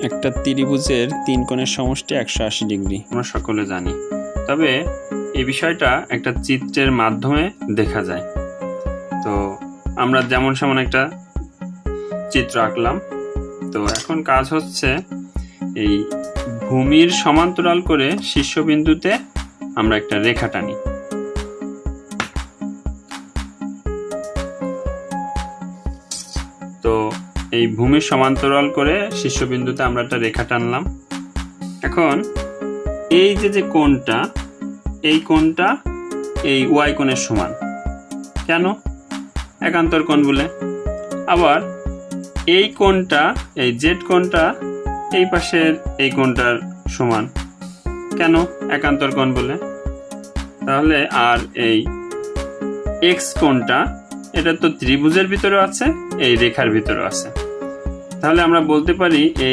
একটা ত্রিভুজের তিন কোণের সমষ্টি 180 ডিগ্রি আমরা সকলে জানি, তবে এই বিষয়টা একটা চিত্রের মাধ্যমে দেখা যায়। তো আমরা যেমন সেমন একটা চিত্র আঁকলাম। তো এখন কাজ হচ্ছে এই ভূমির সমান্তরাল করে শীর্ষবিন্দুতে আমরা একটা রেখা টানি। তো এই ভূমির সমান্তরাল করে শীর্ষবিন্দুতে আমরা একটা রেখা টানলাম। এখন এই যে কোণটা, এই কোণটা এই ওয়াই কোণের সমান। কেন? একান্তর কোণ বলে। আবার এই কোণটা, এই জেড কোণটা এই পাশের এই কোণটার সমান। কেন? একান্তর কোণ বলে। তাহলে আর এই এক্স কোণটা, এটা তো ত্রিভুজের ভিতরে আছে, এই রেখার ভিতরে আছে। তাহলে আমরা বলতে পারি এই